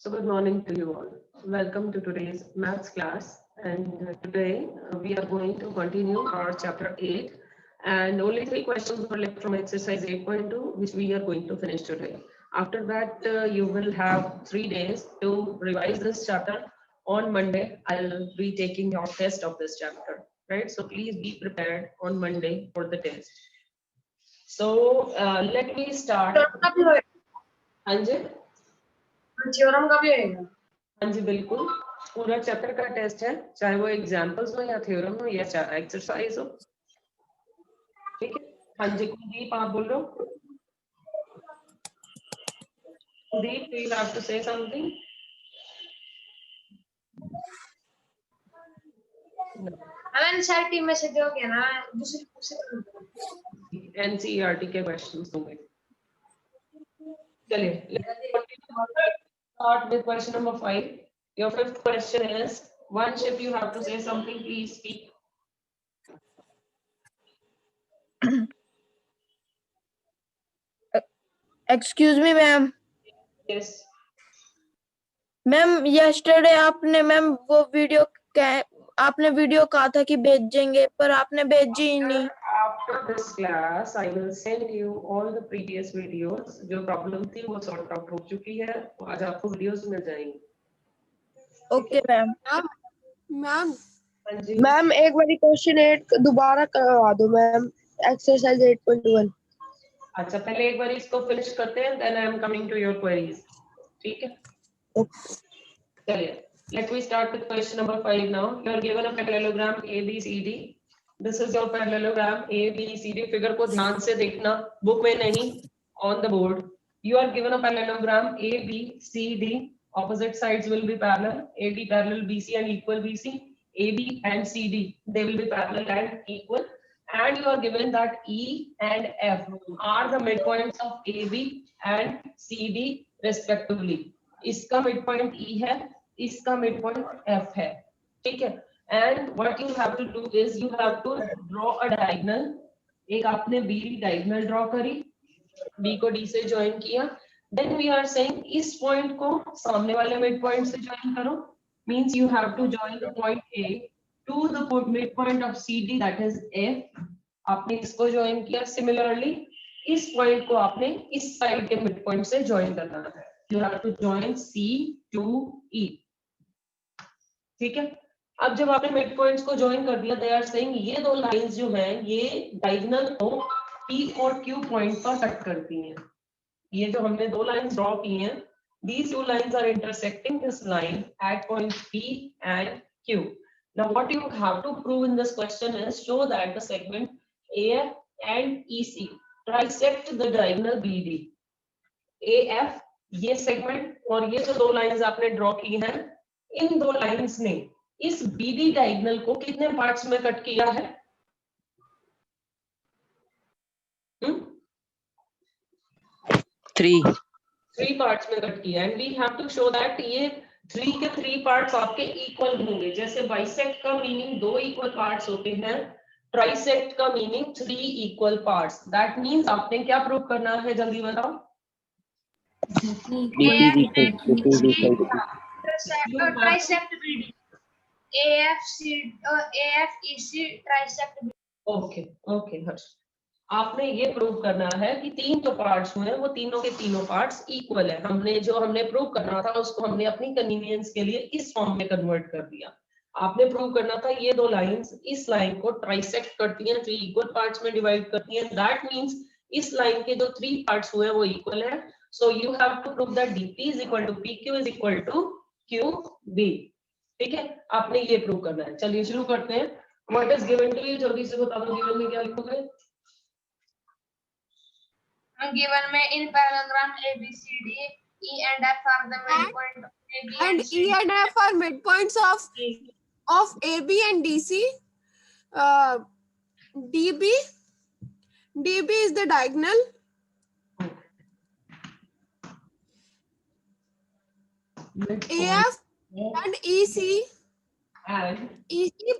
So good morning to you all. Welcome to today's maths class. And today we are going to continue our chapter 8. And only 3 questions were left from exercise 8.2, which we are going to finish today. After that, you will have 3 days to revise this chapter. On Monday, I'll be taking your test of this chapter, right? So please be prepared on Monday for the test. So let me start. Anjit? Theorem का भी आएगा। हाँ जी बिल्कुल, पूरा chapter का test है, चाहे वो एग्जाम्पल्स हो या थ्योरम हो या एक्सरसाइज हो। ठीक है, हाँ जी कुलदीप आप बोल रहे हो। Kuldeep do you have to say something? NCERT में से दोगे ना, दूसरी एनसीईआरटी के क्वेश्चंस दूंगे। चलिए start with question number 5. Your fifth question is, once if you have to say something, please speak. Excuse me, ma'am. Yes. Ma'am yesterday आपने ma'am वो video आपने वीडियो कहा था कि भेजेंगे, पर आपने भेजी ही नहीं। After this class, I will send you all the previous videos. जो प्रॉब्लम थी वो सॉर्ट आउट हो चुकी है, तो आज आपको वीडियोस मिल जाएंगी। Okay ma'am. मैम हाँ जी मैम एक बारी क्वेश्चन 8 दोबारा करवा दो मैम, एक्सरसाइज 8.1। अच्छा, पहले एक बार इसको फिनिश करते हैं, then I am coming to your queries. ठीक है, चलिए let me start with question number 5 now. You are given a parallelogram ABCD. This is your parallelogram ABCD। Figure को ध्यान से देखना, बुक में नहीं, on the board. You are given a parallelogram ABCD. Opposite sides will be parallel. AD parallel BC and equal BC. AB and CD, they will be parallel and equal. And you are given that E and F are the midpoints of AB and CD respectively. इसका midpoint E है, इसका midpoint F है, ठीक है। And what you have to do is you have to draw a diagonal. एक आपने BD diagonal draw करी, B को D से ज्वाइन किया, then we are saying इस पॉइंट को सामने वाले मिड पॉइंट से ज्वाइन करो, means you have to join the point A to the midpoint of CD, that is F. आपने इसको ज्वाइन किया, सिमिलरली इस पॉइंट को आपने इस साइड के मिड पॉइंट से ज्वाइन करना है, you have to join C to E। ठीक है, अब जब आपने मिड पॉइंट्स को ज्वाइन कर दिया, दे आर सेइंग ये दो लाइंस जो हैं ये डायगोनल को P और Q पॉइंट पर कट करती हैं। ये जो हमने दो लाइंस ड्रॉ की हैं, these two lines are intersecting this line at point P and Q. Now what you have to prove in this question is show that the segment AF and EC trisect the diagonal BD. AF ये segment और ये जो दो lines आपने draw की हैं, इन दो lines ने इस BD डायगोनल को कितने पार्ट्स में कट किया है? थ्री पार्ट्स में कट किया। And we have to show that ये 3 के 3 पार्ट्स आपके इक्वल होंगे। जैसे बाइसेक्ट का मीनिंग 2 इक्वल पार्ट्स होते हैं, ट्राइसेक्ट का meaning 3 equal parts. That means आपने क्या प्रूव करना है, जल्दी बताओ। ओके ओके हर्ष, आपने ये प्रूव करना है कि 3 जो पार्ट्स हुए हैं वो तीनों के तीनों पार्ट्स इक्वल है। हमने प्रूव करना था उसको हमने अपनी कन्वीनियंस के लिए इस फॉर्म में कन्वर्ट कर दिया। आपने प्रूव करना था ये दो लाइंस इस लाइन को ट्राइसेक्ट करती हैं, 3 इक्वल पार्ट्स में डिवाइड करती हैं। दैट मींस इस लाइन के जो 3 पार्ट्स हुए हैं वो इक्वल है। So you have to prove that DP is equal to PQ is equal to QB। ठीक है, आपने ये प्रूव करना है। चलिए शुरू करते हैं। What is given to you, जल्दी से बता दो गिवन में क्या लिखोगे। Given में in parallelogram ABCD, E and F are the midpoint of AB and E and F are midpoints of AB and DC. DB is the diagonal. AF and EC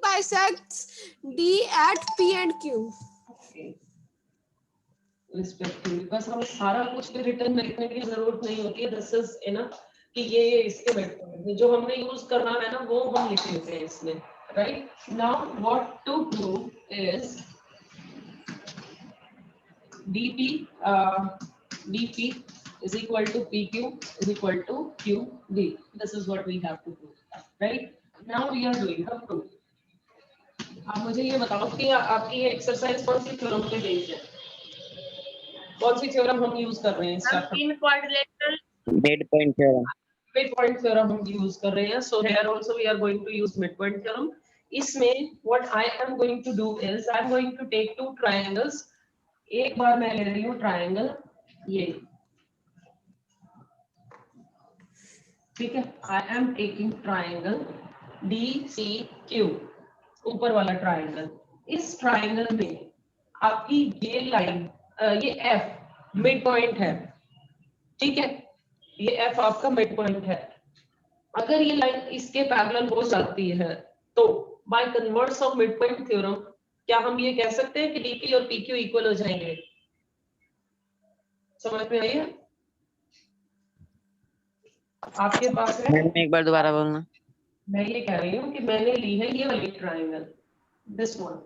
bisects D at P and Q. Respectively, बस हमें सारा कुछ भी return में लिखने की जरूरत नहीं होती है, दिस इज इनफ। कि ये इसके मिड पॉइंट है, जो हमने यूज करना है ना वो हम लिख लेते हैं इसमें, right? Now what to prove is dp dp is equal to pq is equal to qd. This is what we have to prove, right? Now we are doing the proof. आप मुझे ये बताओ कि आपकी ये एक्सरसाइज कौन सी theorem पे based है, कौन सी थ्योरम हम यूज कर रहे हैं इसका? In quadrilateral mid point theorem. Mid point theorem हम यूज कर रहे हैं। So here also we are going to use mid point theorem. इसमें what I am going to do is I am going to take two triangles. एक बार मैं ले रही हूँ ट्रायंगल ये, ठीक है? I am taking triangle DCQ, ऊपर वाला ट्रायंगल। इस ट्रायंगल में आपकी ये लाइन ये F मिड पॉइंट है, ठीक है? ये F आपका मिड पॉइंट है। अगर ये लाइन इसके पैरेलल हो जाती है तो by converse of mid point theorem क्या हम ये कह सकते हैं कि DP और PQ इक्वल हो जाएंगे? समझ में आई है? आपके पास है, मैम एक बार दोबारा बोलना। मैं ये कह रही हूँ कि मैंने ली है ये वाली ट्रायंगल, दिस वन,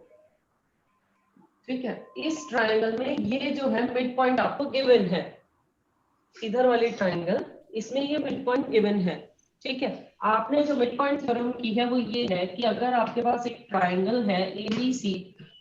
ठीक है? इस ट्रायंगल में ये जो है मिड पॉइंट आपको गिवन है, इधर वाली ट्रायंगल इसमें ये मिड पॉइंट गिवन है, ठीक है? आपने जो मिड पॉइंट थ्योरम की है वो ये है कि अगर आपके पास एक ट्रायंगल है ABC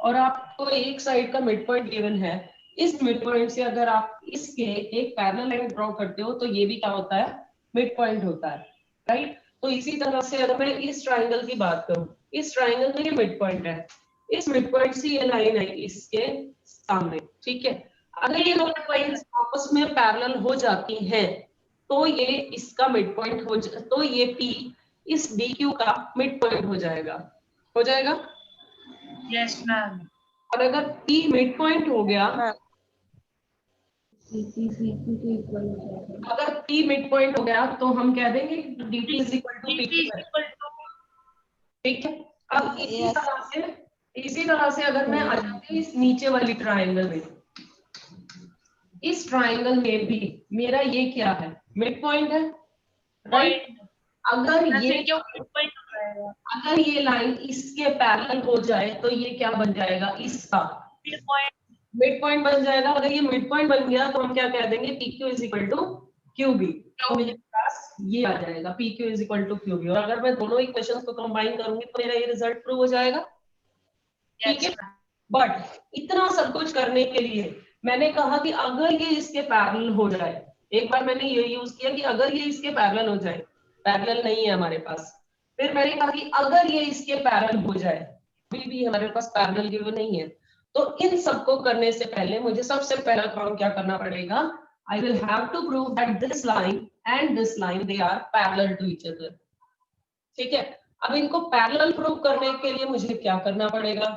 और आपको एक साइड का मिड पॉइंट गिवन है, इस मिड पॉइंट से अगर आप इसके एक पैरेलल लाइन ड्रॉ करते हो तो ये भी क्या होता है? मिड पॉइंट होता है, राइट? तो इसी तरह से अगर मैं इस ट्रायंगल की बात करूं, इस ट्रायंगल में ये मिड पॉइंट है, इस मिड पॉइंट से ये लाइन है इसके सामने, ठीक है? अगर ये दोनों लाइंस आपस में पैरेलल हो जाती हैं तो ये इसका मिड पॉइंट तो ये P इस DQ का मिड पॉइंट हो जाएगा, हो जाएगा? Yes ma'am. और अगर P मिड पॉइंट हो गया, अगर P मिड पॉइंट हो गया तो हम कह देंगे DP is equal to PQ, ठीक है? अब इसी तरह से अगर मैं आ जाती हूँ इस नीचे वाली ट्रायंगल में, इस ट्रायंगल में भी मेरा ये क्या है? मिड पॉइंट है, राइट? अगर ये लाइन इसके पैरेलल हो जाए तो ये क्या बन जाएगा? इसका मिड पॉइंट बन जाएगा। अगर ये मिड पॉइंट बन गया तो हम क्या कह देंगे? PQ is equal to QB। तो मेरे पास ये आ जाएगा PQ is equal to QB। और अगर मैं दोनों इक्वेशंस को कंबाइन करूंगी तो मेरा ये रिजल्ट प्रूव हो जाएगा, ठीक है? बट इतना सब कुछ करने के लिए मैंने कहा कि अगर ये इसके पैरेलल हो जाए, एक बार मैंने ये यूज किया कि अगर ये इसके पैरेलल हो जाए, पैरेलल नहीं है हमारे पास, फिर मैंने कहा कि अगर ये इसके पैरेलल हो जाए, अभी भी हमारे पास पैरेलल गिवन नहीं है, तो इन सबको करने से पहले मुझे सबसे पहला काम क्या करना पड़ेगा? I will have to prove that this line and this line they are parallel to each other, ठीक है? अब इनको पैरेलल प्रूव करने के लिए मुझे क्या करना पड़ेगा?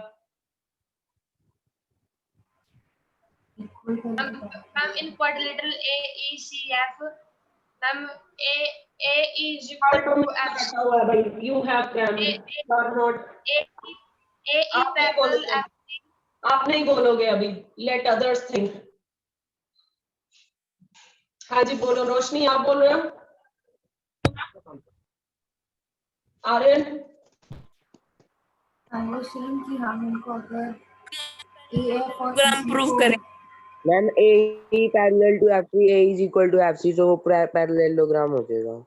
Ma'am in quadrilateral AECF ma'am A is equal to F। You have not A is parallel F। आप नहीं बोलोगे अभी, लेट अदर्स थिंक। हाँ जी बोलो, रोशनी आप बोल रहे हो? आर्यन कि हम इनको अगर AF और प्रूव करें। Ma'am AE parallel to FC, A is equal to FC, तो वो पैरेललोग्राम हो जाएगा।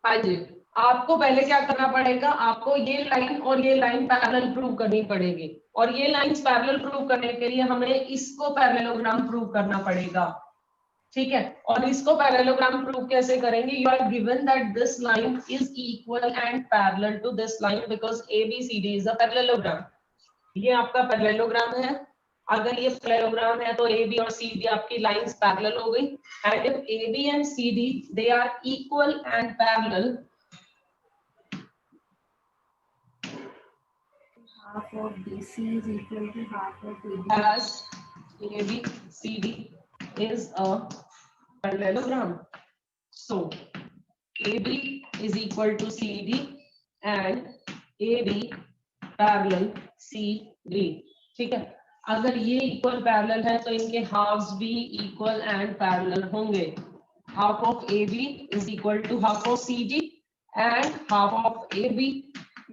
हाँ जी, आपको पहले क्या करना पड़ेगा? आपको ये लाइन और ये लाइन पैरेलल प्रूव करनी पड़ेगी, और ये लाइंस पैरेलल प्रूव करने के लिए हमें इसको पैरेललोग्राम प्रूव करना पड़ेगा, ठीक है? और इसको पैरेललोग्राम प्रूव कैसे करेंगे? You are given that this line is equal and parallel to this line because ABCD is a parallelogram. ये आपका पैरेललोग्राम है। अगर ये पैरेललोग्राम है तो AB और CD आपकी लाइंस पैरेलल हो गई, and if AB and CD they are equal and parallel, half of BC is equal to half of AD. as ABCD is a parallelogram. So AB is equal to CD and AB parallel CD, ठीक है? अगर ये equal parallel है तो इनके halves भी equal and parallel होंगे, half of AB is equal to half of CD and half of AB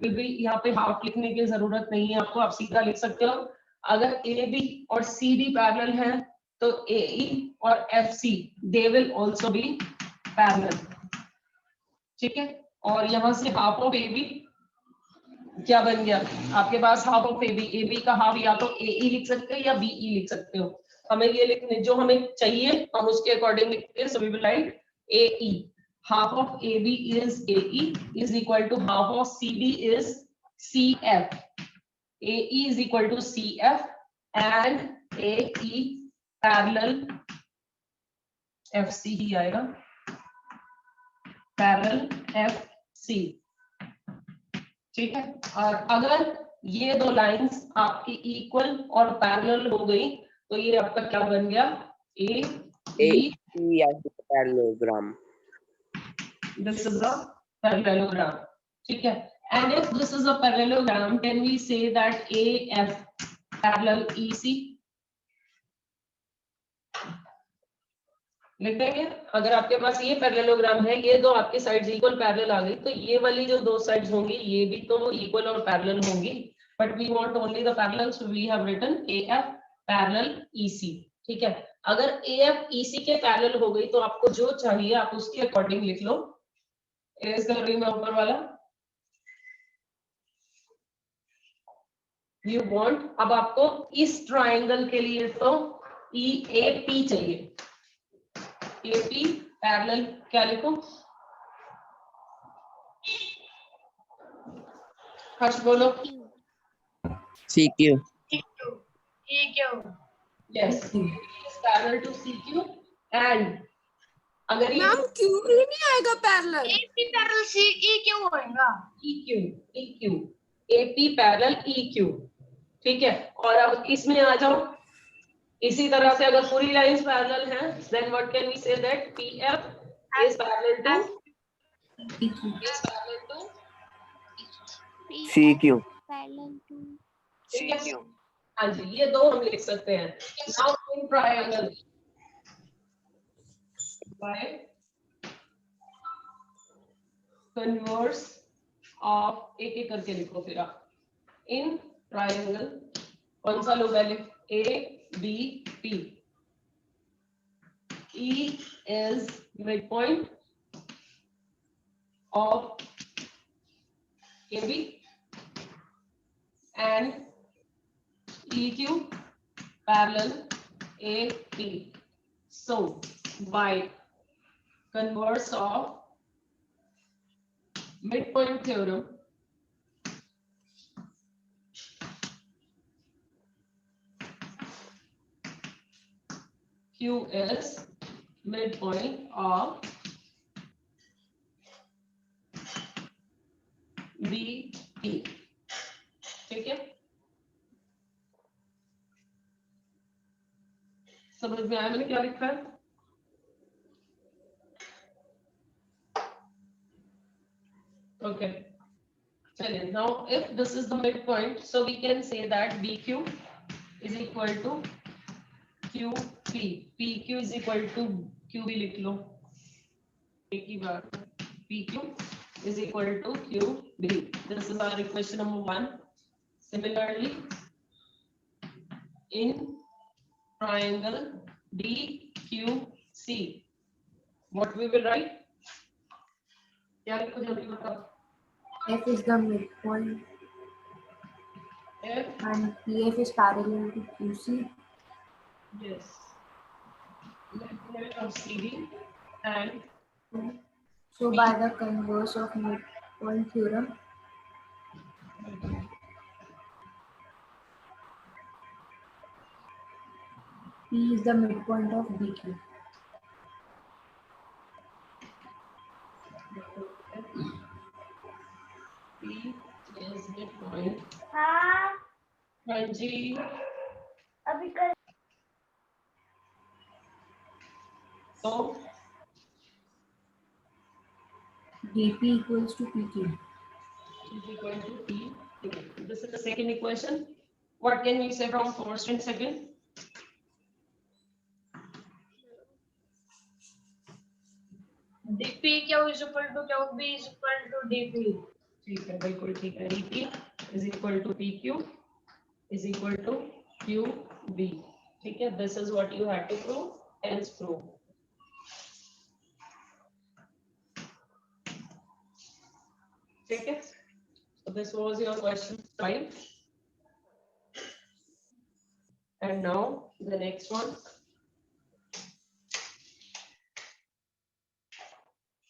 will be, यहाँ पे हाफ लिखने की जरूरत नहीं है आपको, आप सीधा लिख सकते हो। अगर AB और CD पैरेलल है तो AE और FC they will also be parallel, ठीक है। और यहाँ से हाफ ऑफ AB क्या बन गया आपके पास, हाफ ऑफ AB, AB का हाफ या तो AE लिख सकते हो या BE लिख सकते हो। हमें ये लिखने जो हमें चाहिए हम उसके अकॉर्डिंग लिखते हैं, so we will write AE, half of AB is AE is equal to half of CD is CF, AE is equal to CF and AE parallel FC ही आएगा, parallel FC, ठीक है। और अगर ये दो लाइंस आपकी इक्वल और parallel हो गई तो ये आपका क्या बन गया, ए parallelogram. This is a parallelogram, ठीक है। And if this is a parallelogram, can we say that AF parallel EC? लिख देंगे। अगर आपके पास ये पैरेललोग्राम है, ये दो आपकी साइड्स इक्वल पैरेलल आ गई, तो ये वाली जो दो साइड्स होंगी ये भी तो इक्वल और पैरेलल होंगी, but we want only the parallel, so we have written AF parallel EC, ठीक है। अगर AF EC के पैरेलल हो गई तो आपको जो चाहिए आप उसके अकॉर्डिंग लिख लो। इस कलरिंग में ऊपर वाला यू वांट, अब आपको इस ट्राइंगल के लिए तो EAP चाहिए, AP पैरेलल क्या लिखो, हर्ष बोलो। CQ. Yes, is parallel to CQ and अगर ये मैम क्यों भी नहीं आएगा पैरेलल, AP पैरेलल CE क्यों होएगा? EQ AP पैरेलल EQ, ठीक है। और अब इसमें आ जाओ, इसी तरह से अगर पूरी लाइंस पैरेलल हैं, then what can we say that PF is parallel to CQ. CQ, हाँ जी, ये दो हम लिख सकते हैं। Now in triangle, by converse of, एक एक करके लिखो फिर आप। In triangle कौन लो पहले, ABP, E is midpoint of AB and EQ parallel AP. So by converse of midpoint theorem, Q is midpoint of BP, ठीक है। समझ में आया मैंने क्या लिखा है? Okay. चलिए, now if this is the midpoint, so we can say that BQ is equal to QP, PQ is equal to QB लिख लो एक ही बार, PQ is equal to QB. This is our equation number 1. Similarly, in triangle DQC, what we will write? क्या लिखो जल्दी बताओ। F is the midpoint F, and PF is parallel to QC. yes, midpoint of CD and So by the converse of midpoint theorem, P is the midpoint of BQ. P is midpoint. हाँ हाँ जी, अभी कर तो DP equals to PQ. is equal to P. This is the second equation. What can we say from first and second? PQ is equal to QB is equal to DP. ठीक है, बिल्कुल ठीक है। DP is equal to PQ is equal to QB। ठीक है, this is what you had to prove, hence prove। ठीक है, so this was your question 5 and now the next one,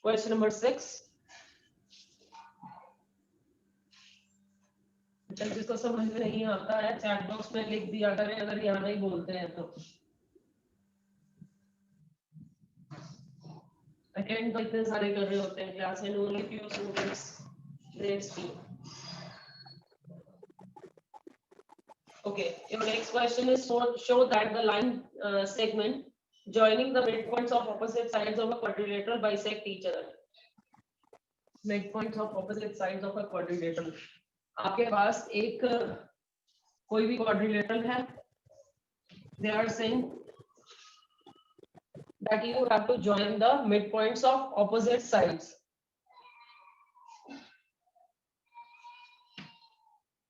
question number 6। जिसको समझ में नहीं आता है चैट बॉक्स में लिख दिया करें अगर यहाँ नहीं बोलते हैं तो। अटेंड तो इतने सारे कर रहे होते हैं क्लास में, only few students they speak। Okay, your next question is show that the line segment joining the midpoints of opposite sides of a quadrilateral bisect each other। Midpoints of opposite sides of a quadrilateral। आपके पास एक कोई भी quadrilateral है, they are saying that you have to join the midpoints of opposite sides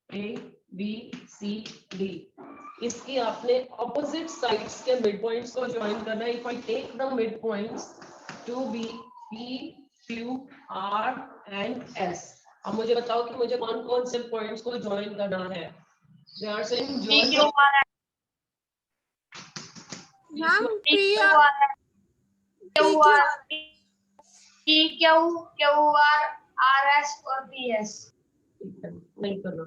A, B, C, D। इसकी आपने opposite sides के midpoints को join करना है। If I take the midpoints to be P, Q, R and S, अब मुझे बताओ कि मुझे कौन कौन से पॉइंट्स को ज्वाइन करना है। They are saying join ma'am PQR, RS और PS। नहीं करना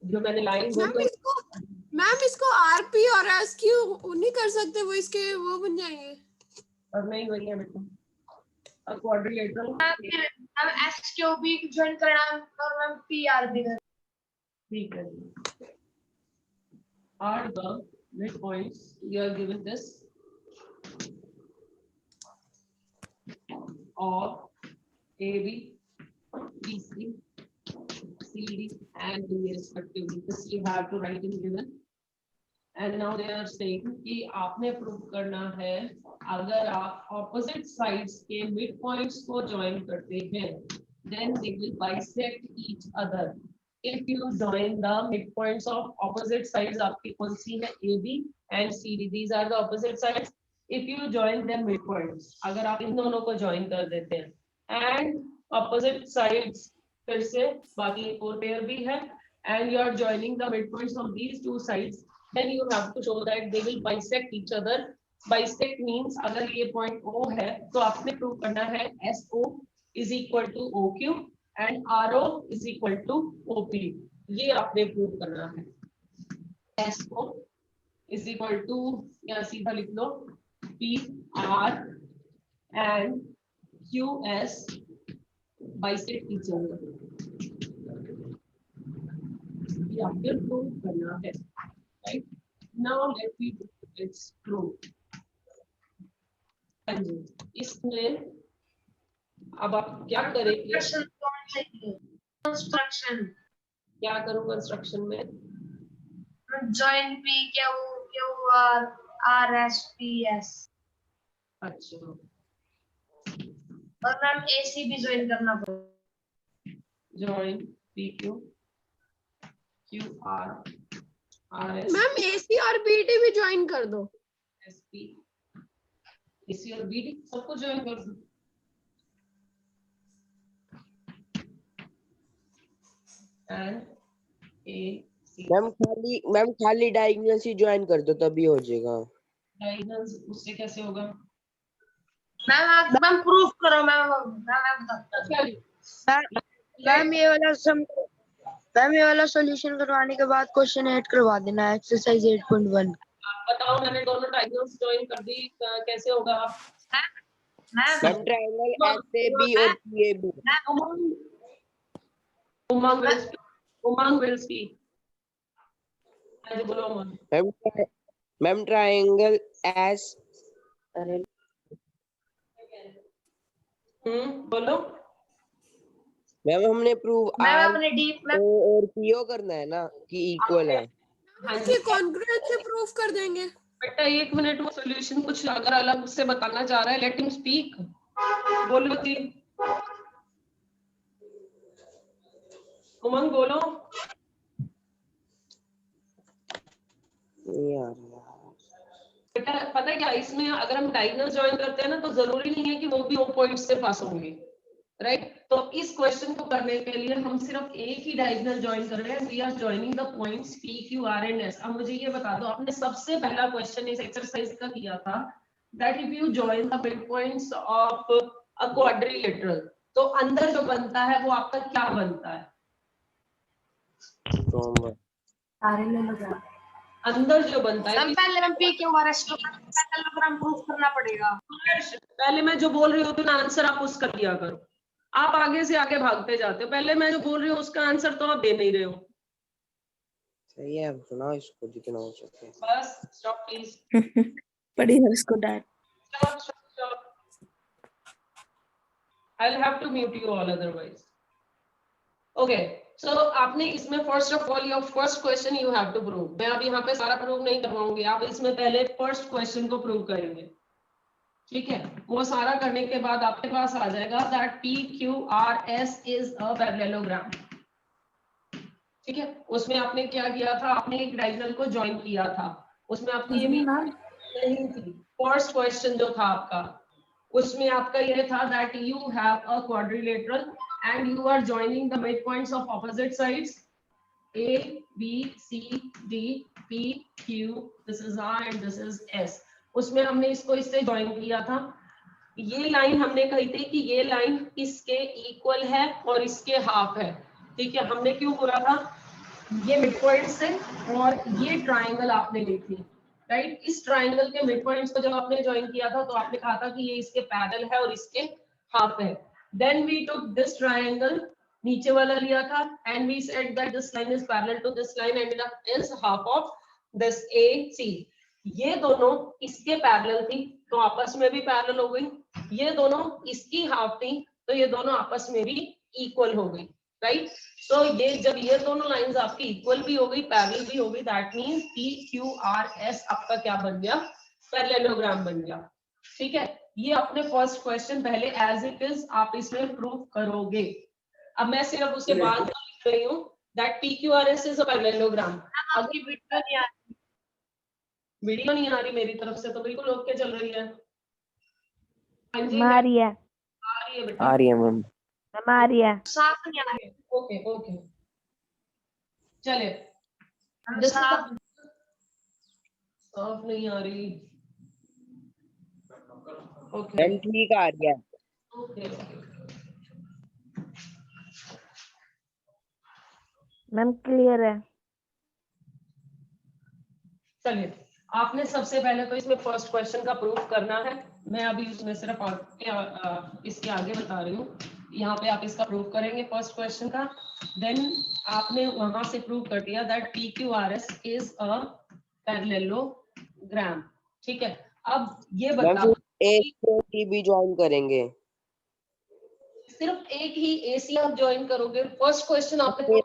जो मैंने लाइन मैम इसको RP और SQ नहीं कर सकते, वो इसके वो बन जाएंगे। और नहीं वही है बेटा, अब क्वाड्रिलेटरल हम SQB ज्वाइन करना और हम PRB करना। ठीक है। Are the midpoints you are given this of AB, BC, CD and D respectively? This you have to write in given। And now they are saying कि आपने प्रूव करना है अगर आप opposite sides के midpoints को join करते हैं, then they will bisect each other। If you join the midpoints of opposite sides, आपकी कौन सी है AB and CD, these are the opposite sides। If you join them midpoints, अगर आप इन दोनों को join कर देते हैं and opposite sides फिर से बाकी एक और pair भी है and you are joining the midpoints of these two sides, then you have to show that they will bisect each other। Bisect means अगर ये point O है तो आपने प्रूव करना है SO is equal to OQ and RO is equal to OP। ये आपने prove करना है। SO is equal to या सीधा लिख लो PR and QS bisect each other। ये आपने प्रूव करना है। Right? Now let me do its proof। इसमें अब आप क्या करेंगे? कंस्ट्रक्शन क्या करूँ कंस्ट्रक्शन में? join PQR, RS, PS अच्छा, और मैम AC भी ज्वाइन करना पड़ेगा। join PQ, QR, RS, ma'am AC और BD भी ज्वाइन कर दो। SP, AC और BD सबको ज्वाइन कर दो। And AC। मैम खाली डायगोनल ही ज्वाइन कर दो तभी हो जाएगा। डायगोनल उससे कैसे होगा? मैम प्रूफ करो। मैम बताता हूँ। मैम ये वाला सॉल्यूशन करवाने के बाद क्वेश्चन 8 करवा देना, एक्सरसाइज 8.1। बताओ मैंने दोनों डायगोनल्स ज्वाइन कर दी, कैसे होगा? मैम ट्रायंगल SAB और PAB। Umang will speak। बोलो उमंग। मैम ट्रायंगल S बोलो। मैम हमने प्रूव R और PO करना है ना कि इक्वल है। ये कॉन्ग्रुएंट से प्रूफ कर देंगे। बेटा एक मिनट, वो सॉल्यूशन कुछ अगर अलग से बताना चाह रहा है, लेट हिम स्पीक। बोलो जी, उमंग बोलो। यार बेटा पता है क्या, इसमें अगर हम डायगोनल ज्वाइन करते हैं ना तो जरूरी नहीं है कि वो भी वो पॉइंट से पास होंगे, राइट। तो इस क्वेश्चन को करने के लिए हम सिर्फ एक ही डायगोनल ज्वाइन कर रहे हैं। We are joining the points P Q R and S. अब मुझे ये बता दो, आपने सबसे पहला क्वेश्चन इस एक्सरसाइज का किया था that if you join the mid points of a quadrilateral, तो अंदर जो बनता है वो आपका क्या बनता है? अंदर जो बनता है, पहले हम पी क्यू आर एस को पैरेललोग्राम प्रूफ करना पड़ेगा। पहले मैं जो बोल रही हूँ ना आंसर आप उसका दिया करो। आप आगे से आगे भागते जाते हो, पहले मैं जो बोल रही हूँ उसका आंसर तो आप दे नहीं रहे हो। सही है, सुनाओ इसको जितना हो सके। Bus stop please. पढ़ी है इसको dad. Stop. I'll have to mute you all otherwise. Okay. So आपने इसमें first of all your first question you have to prove. मैं अब यहाँ पे सारा प्रूव नहीं करवाऊंगी, आप इसमें पहले फर्स्ट क्वेश्चन को प्रूव करेंगे, ठीक है। वो सारा करने के बाद आपके पास आ जाएगा that P Q R S is a parallelogram, ठीक है। उसमें आपने क्या किया था, आपने एक डायगोनल को ज्वाइन किया था, उसमें आपने ये भी नहीं थी। फर्स्ट क्वेश्चन जो था आपका उसमें आपका ये था that you have a quadrilateral and you are joining the mid points of opposite sides A B C D P Q, this is R and this is S। उसमें हमने इसको इससे ज्वाइन किया था। ये लाइन हमने कही थी कि ये लाइन इसके इक्वल है और इसके हाफ है, ठीक है। हमने क्यों बोला था, ये मिड पॉइंट से और ये ट्राइंगल आपने ली थी, राइट। इस ट्राइंगल के मिड पॉइंट्स को जब आपने ज्वाइन किया था तो आपने कहा था कि ये इसके पैरेलल है और इसके हाफ है। Then we took this triangle, नीचे वाला लिया था, and we said that this line is parallel to this line and it is half of this AC। ये दोनों इसके पैरेलल थी तो आपस में भी पैरेलल हो गई, ये दोनों इसकी हाफ थी तो ये दोनों आपस में भी इक्वल हो गई, राइट। तो ये जब ये दोनों लाइंस आपकी इक्वल भी हो गई, पैरेलल भी हो गई, दैट मींस PQRS आपका क्या बन गया, पैरेललोग्राम बन गया, ठीक है। ये अपने फर्स्ट क्वेश्चन पहले एज इट इज आप इसमें प्रूव करोगे। अब मैं सिर्फ उसके बाद लिख रही हूँ that PQRS is a parallelogram. अभी वीडियो नहीं आ रही मेरी तरफ से तो बिल्कुल ओके चल रही है। हाँ जी, आ रही है बेटा, आ रही है मैम। साफ नहीं आ रही। ओके ओके चले। साफ साफ नहीं आ रही, ओके मैम ठीक आ रही है। ओके मैम क्लियर है। चलिए, आपने सबसे पहले तो इसमें फर्स्ट क्वेश्चन का प्रूफ करना है। मैं अभी उसमें सिर्फ इसके आगे बता रही हूँ। यहाँ पे आप इसका प्रूफ करेंगे फर्स्ट क्वेश्चन का, देन आपने वहां से प्रूव कर दिया that PQRS is a parallelogram, ठीक है। अब ये मैम बताओ, फिर एक भी ज्वाइन करेंगे। सिर्फ एक ही AC आप ज्वाइन करोगे? फर्स्ट क्वेश्चन आपने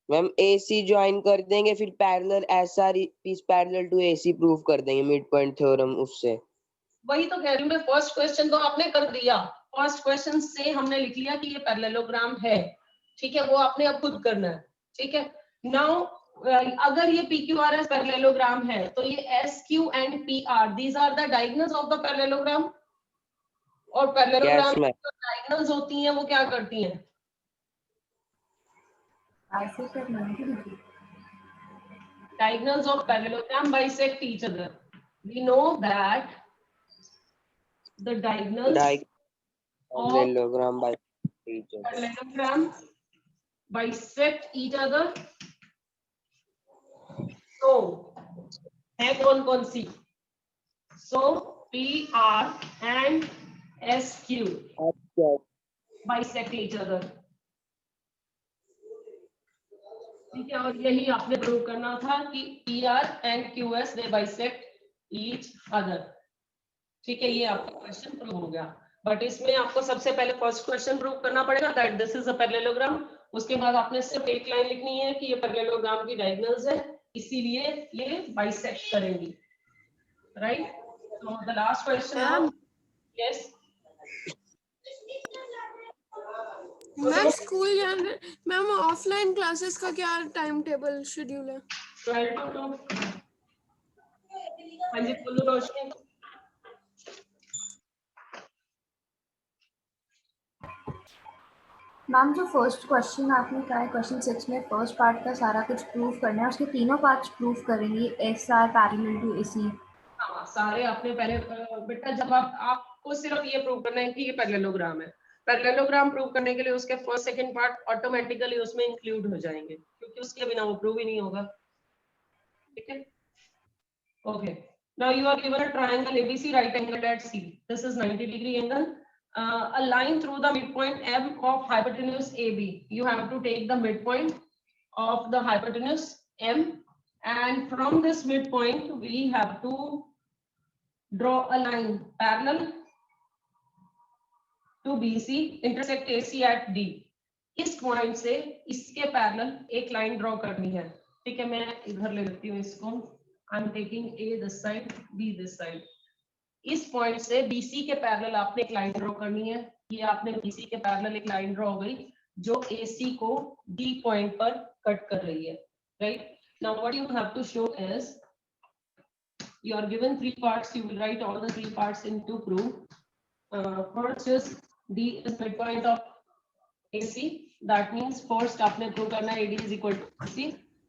मैम AC ज्वाइन कर देंगे, फिर parallel SR is parallel to AC prove कर देंगे मिड पॉइंट थ्योरम उससे। वही तो कह रही हूँ मैं, फर्स्ट क्वेश्चन तो आपने कर दिया, फर्स्ट क्वेश्चन से हमने लिख लिया कि ये पैरेललोग्राम है, ठीक है। वो आपने अब खुद करना है, ठीक है। नाउ अगर ये PQRS पैरेललोग्राम है तो ये SQ and PR these are the diagonals of the parallelogram. और पैरेललोग्राम Yes, ma'am. जो डायगोनल्स होती हैं वो क्या करती हैं? Diagonals of parallelogram bisect each other. We know that the diagonals of Parallelogram by each other. parallelogram bisect each other. So है कौन कौन सी? So PR and SQ bisect each other. ठीक है, और यही आपने प्रूव करना था कि PR and QS they bisect each other, ठीक है। ये आपका क्वेश्चन प्रूव हो गया, बट इसमें आपको सबसे पहले फर्स्ट क्वेश्चन प्रूव करना पड़ेगा that this is a parallelogram. उसके बाद आपने सिर्फ एक लाइन लिखनी है कि ये पैरेललोग्राम की डायगोनल्स है, इसीलिए ये बाइसेक्ट करेंगी, right. So the last question Yes. Ma'am school जाने मैम ऑफलाइन क्लासेस का क्या टाइम टेबल शेड्यूल है? 12 to 2. हाँ जी बोलो रोशनी। मैम जो फर्स्ट क्वेश्चन आपने कहा है क्वेश्चन 6 में फर्स्ट पार्ट का सारा कुछ प्रूव करना है, उसके तीनों पार्ट्स प्रूव करेंगे SR पैरेलल टू AC। हाँ सारे आपने पहले बेटा जब आपको सिर्फ ये प्रूव करना है कि ये पैरेललोग्राम है। पैरेललोग्राम प्रूव करने के लिए उसके फर्स्ट सेकंड पार्ट ऑटोमेटिकली उसमें इंक्लूड हो जाएंगे, क्योंकि उसके बिना वो प्रूव ही नहीं होगा। ठीक है, okay. Now you are given a triangle ABC right angled at C. This is 90-degree angle. A line through the midpoint M of hypotenuse AB. You have to take the midpoint of the hypotenuse M, and from this midpoint we have to draw a line parallel to BC, intersect AC at D. इस point से इसके parallel एक line draw करनी है। ठीक है, मैं इधर ले लेती हूँ इसको। I am taking A this side, B this side. इस पॉइंट से BC के पैरेलल आपने एक लाइन ड्रॉ करनी है। ये आपने BC के पैरेलल एक लाइन ड्रॉ हो गई जो AC को D पॉइंट पर कट कर रही है, right? Now what you have to show is you are given 3 parts. You will write all the 3 parts into proof. First is D is midpoint of AC. That means first आपने prove करना है AD is equal to AC.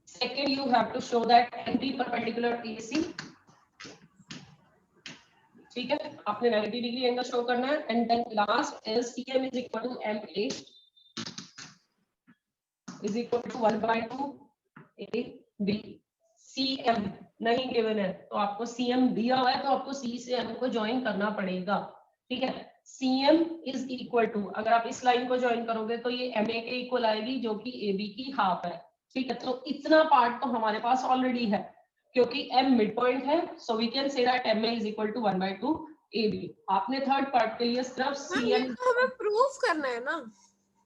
Second, you have to show that MD perpendicular to AC. ठीक है, आपने 90 degree angle show करना है। And then last is CM is equal to MA is equal to 1/2 AB. CM नहीं given है तो आपको CM दिया हुआ है तो आपको C से M को ज्वाइन करना पड़ेगा। ठीक है, CM is equal to, अगर आप इस लाइन को ज्वाइन करोगे तो ये MA के इक्वल आएगी जो कि AB की हाफ है। ठीक है, तो इतना पार्ट तो हमारे पास ऑलरेडी है क्योंकि M मिड पॉइंट है, so we can say that MA is equal to 1/2 AB. आपने थर्ड पार्ट के लिए सिर्फ CM हमें प्रूव करना है ना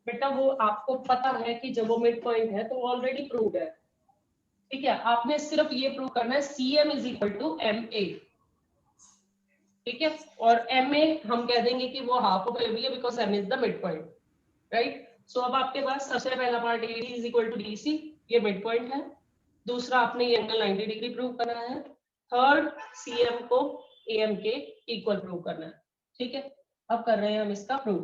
बेटा, वो आपको पता है कि जब वो मिड पॉइंट है तो ऑलरेडी प्रूव है। ठीक है, आपने सिर्फ ये प्रूव करना है CM is equal to MA। ठीक है, और MA हम कह देंगे कि वो हाफ ऑफ AB है because M is the mid point, right? So अब आपके पास सबसे पहला part AD is equal to DC, ये मिड पॉइंट है। दूसरा आपने ये एंगल 90 डिग्री प्रूव करना है। थर्ड CM को AM के इक्वल प्रूव करना है। ठीक है, अब कर रहे हैं हम इसका प्रूव।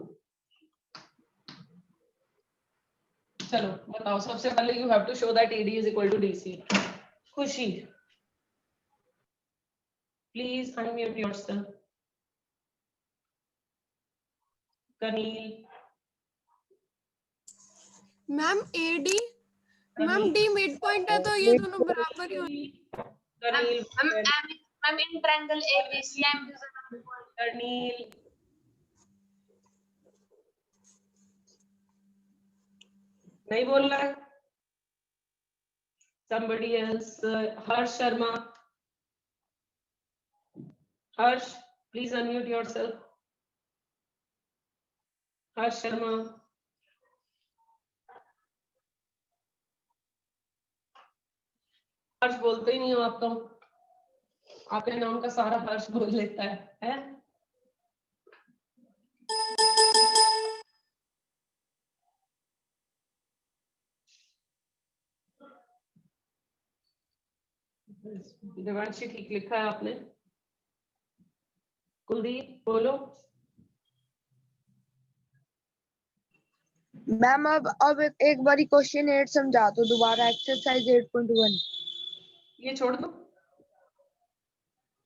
चलो बताओ, सबसे पहले you have to show that AD is equal to DC. Khushi, please unmute yourself. Kaneel, ma'am AD ma'am D mid point है तो ये दोनों बराबर ही होंगे। कनील, I'm in triangle ABC. I'm using midpoint. कनील, नहीं बोल रहा है। somebody else, Harsh Sharma, Harsh please unmute yourself. Harsh Sharma, Harsh बोलते ही नहीं हो आप तो, आपके नाम का सारा हर्ष बोल लेता है? देवांशी ठीक लिखा है आपने। कुलदीप बोलो। मैम अब एक बारी क्वेश्चन 8 समझा दो दोबारा, एक्सरसाइज 8.1। ये छोड़ दो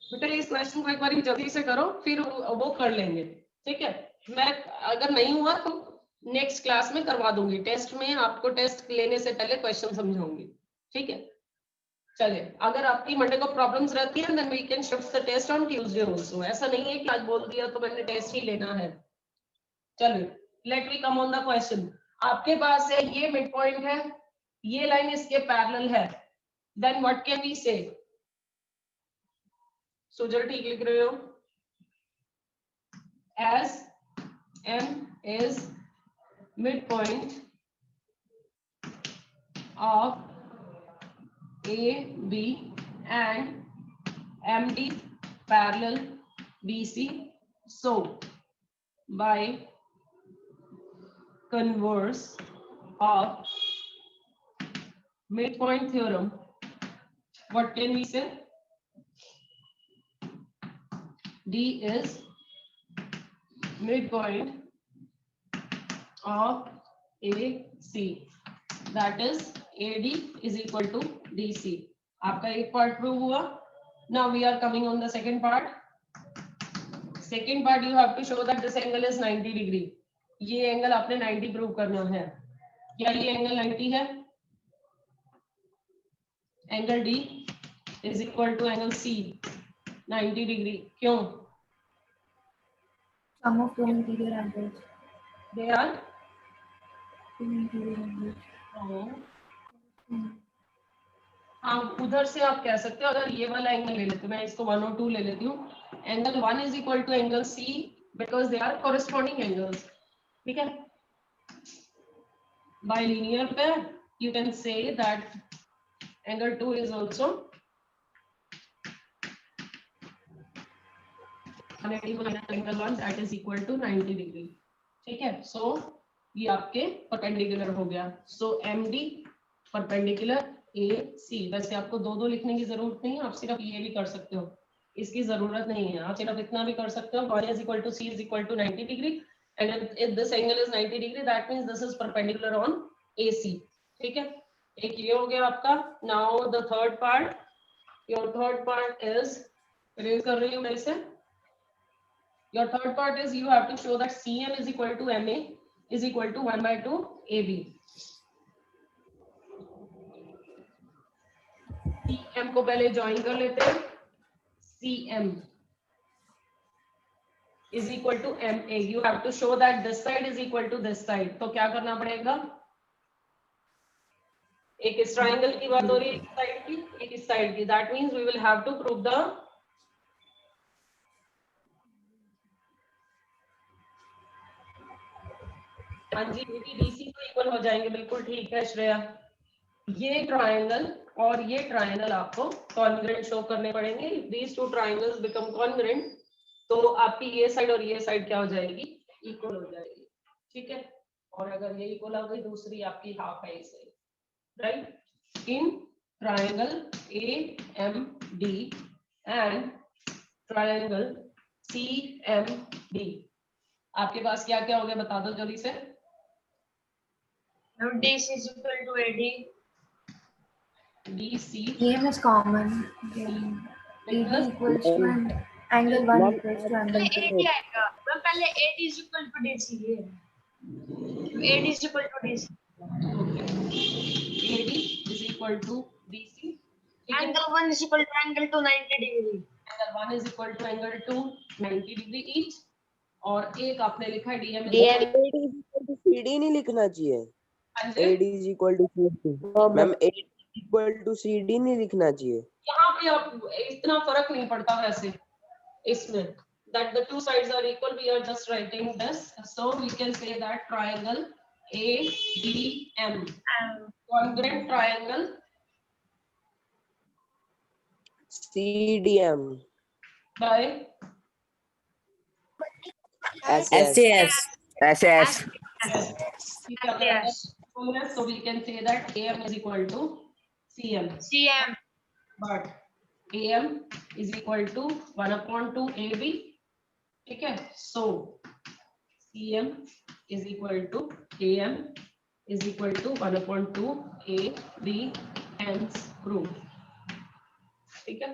बेटा, इस क्वेश्चन को एक बार जल्दी से करो फिर वो कर लेंगे। ठीक है, मैं अगर नहीं हुआ तो नेक्स्ट क्लास में करवा दूंगी। टेस्ट में आपको टेस्ट लेने से पहले क्वेश्चन समझाऊंगी। ठीक है, चलिए, अगर आपकी मंडे को प्रॉब्लम्स रहती है then we can shift the test on Tuesday also. ऐसा नहीं है कि आज बोल दिया तो मैंने टेस्ट ही लेना है। चलिए, let me come on the question. आपके पास है ये मिड पॉइंट है, ये लाइन इसके पैरेलल है, देन व्हाट कैन वी से? सुजल ठीक लिख रहे हो? as M is midpoint of AB and MD parallel BC, So by converse of midpoint theorem, what can we say? D is midpoint of AC, that is AD is equal to DC. आपका एक part prove हुआ. Now we are coming on the second part. Second part, you have to show that this angle is 90 degree. ये angle आपने 90 prove करना है. क्या ये angle 90 है? Angle D is equal to angle C 90 degree. क्यों? Sum of two interior angles. They are Two interior angles. हाँ, उधर से आप कह सकते हो. अगर ये वाला एंगल ले लेते, मैं इसको 1 और 2 ले लेती हूँ. Angle 1 is equal to angle C because they are corresponding angles. ठीक है. By linear pair you can say that angle 2 is also 180 minus angle 1 that is equal to 90 degree. ठीक है. So ये आपके परपेंडिकुलर हो गया. So MD perpendicular AC. वैसे आपको दो लिखने की जरूरत नहीं है, आप सिर्फ ये भी कर सकते हो, इसकी जरूरत नहीं है. आप सिर्फ इतना भी कर सकते हो. 1 is equal to C is equal to 90 degree and if this angle is 90 degree that means this is perpendicular on AC. ठीक है. एक ये हो गया आपका. Now the third part, your third part is, raise कर रही हूँ मैं इसे. Your third part is you have to show that CM is equal to MA is equal to 1/2 AB. CM को पहले ज्वाइन कर लेते हैं. CM is equal to MA. You have to show that this side is equal to this side. तो क्या करना पड़ेगा? एक इस ट्राइंगल की बात हो रही है, इस साइड की, एक इस साइड की. That means we will have to prove the हाँ जी, DC तो इक्वल हो जाएंगे. बिल्कुल ठीक है श्रेया. ये ट्राइंगल और ये ट्राइंगल आपको कॉन्ग्रुएंट शो करने पड़ेंगे. These two triangles become congruent, तो आपकी ये साइड और ये साइड क्या हो जाएगी? इक्वल हो जाएगी. ठीक है. और अगर ये इक्वल हो गई, दूसरी आपकी हाफ है इसे. Right. In triangle AMD and triangle CMD आपके पास क्या क्या हो गया? बता दो जल्दी से. DC is equal to AD. DC AM is common. Then AD equals to and angle 1 equals to angle 2. AD आएगा. मैं पहले AD is equal to DC है. AD is equal to DC. AD is equal to DC. Angle 1 is equal to angle 2 90 degree. Angle 1 is equal to angle 2 90 degree each. और एक आपने लिखा है DM AD is equal to CD नहीं लिखना चाहिए. AD is equal to CD. Ma'am AD is equal to CD नहीं लिखना चाहिए. यहाँ पे आप इतना फर्क नहीं पड़ता वैसे इसमें. That the two sides are equal, we are just writing this. So we can say that triangle ADM congruent triangle CDM by SAS. Yes. So we can say that AM is equal to CM. CM. But AM is equal to 1/2 AB. ठीक है. So CM is equal to AM is equal to 1/2 AB hence proof. ठीक है.